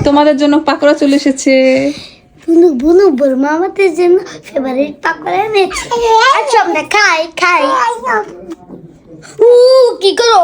তোমাদের জন্য পাকোড়া চলে এসেছে। বুনু বুনু বর্মা আমাদের জন্য ফেভারিট পাকোড়া এনেছে। আচ্ছা আমরা খাই খাই। কি করো?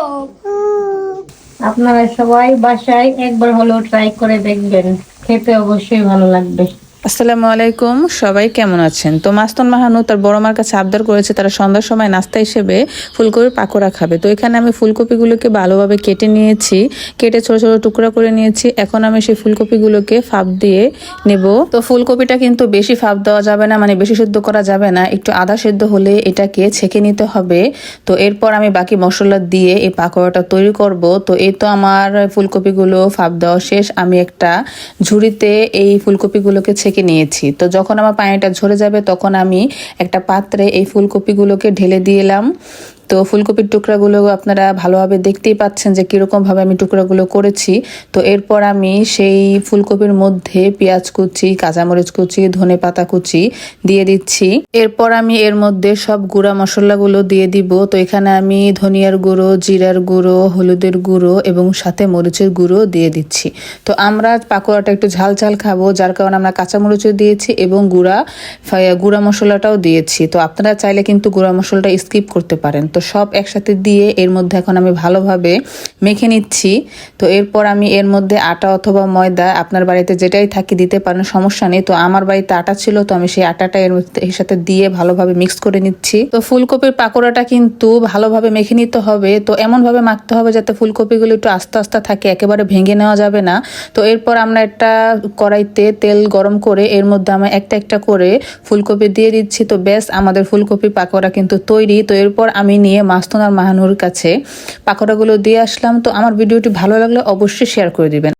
আপনারা সবাই বাসায় একবার হলেও ট্রাই করে দেখবেন, খেতে অবশ্যই ভালো লাগবে। আসসালামু আলাইকুম, সবাই কেমন আছেন? তো মাস্তুন মাহানু তার বড় মার কাছে আবদার করেছে তারা সন্ধ্যার সময় নাস্তা হিসেবে ফুলকপির পাকোড়া খাবে। তো এখানে আমি ফুলকপিগুলোকে ভালোভাবে কেটে নিয়েছি, কেটে ছোট ছোট টুকরা করে নিয়েছি। এখন আমি সেই ফুলকপিগুলোকে ফাঁপ দিয়ে নেব। তো ফুলকপিটা কিন্তু বেশি ফাঁপ দেওয়া যাবে না, মানে বেশি সেদ্ধ করা যাবে না, একটু আধা সেদ্ধ হলে এটাকে ছেঁকে নিতে হবে। তো এরপর আমি বাকি মশলা দিয়ে এই পাকোড়াটা তৈরি করব। তো এই তো আমার ফুলকপিগুলো ফাঁপ দেওয়া শেষ। আমি একটা ঝুড়িতে এই ফুলকপিগুলোকে ছেঁকে নিয়েছি। তো যখন আমার পানিটা ঝরে যাবে তখন আমি একটা পাত্রে এই ফুলকপিগুলোকে ঢেলে দিলাম। তো ফুলকপির টুকরাগুলো আপনারা ভালোভাবে দেখতেই পাচ্ছেন যে কীরকমভাবে আমি টুকরাগুলো করেছি। তো এরপর আমি সেই ফুলকপির মধ্যে পেঁয়াজ কুচি, কাঁচামরিচ কুচি, ধনেপাতা কুচি দিয়ে দিচ্ছি। এরপর আমি এর মধ্যে সব গুঁড়া মশলাগুলো দিয়ে দিব। তো এখানে আমি ধনিয়ার গুঁড়ো, জিরার গুঁড়ো, হলুদের গুঁড়ো এবং সাথে মরিচের গুঁড়ো দিয়ে দিচ্ছি। তো আমরা পাকোড়াটা একটু ঝাল ঝাল খাবো, যার কারণে আমরা কাঁচামরিচও দিয়েছি এবং গুঁড়া মশলাটাও দিয়েছি। তো আপনারা চাইলে কিন্তু গুঁড়া মশলাটা স্কিপ করতে পারেন। তো সব একসাথে দিয়ে এর মধ্যে এখন আমি ভালোভাবে মেখে নিচ্ছি। তো এরপর আমি এর মধ্যে আটা অথবা ময়দা, আপনার বাড়িতে যেটাই থাকে দিতে পারেন, সমস্যা নেই। তো আমার বাড়িতে আটা ছিল, তো আমি সেই আটাটা এর সাথে দিয়ে ভালোভাবে মিক্স করে নিচ্ছি। তো ফুলকপির পাকোড়াটা কিন্তু ভালোভাবে মেখে নিতে হবে। তো এমনভাবে মাখতে হবে যাতে ফুলকপিগুলো একটু আস্তে আস্তে থাকে, একেবারে ভেঙে নেওয়া যাবে না। তো এরপর আমরা একটা কড়াইতে তেল গরম করে এর মধ্যে আমি একটা একটা করে ফুলকপি দিয়ে দিচ্ছি। তো ব্যাস, আমাদের ফুলকপি পাকোড়া কিন্তু তৈরি। তো এরপর আমি নিয়ে মাস্তুন আর মাহানুর কাছে পাকোড়াগুলো দিয়ে আসলাম। তো আমার ভিডিওটি ভালো লাগলে অবশ্যই শেয়ার করে দিবেন।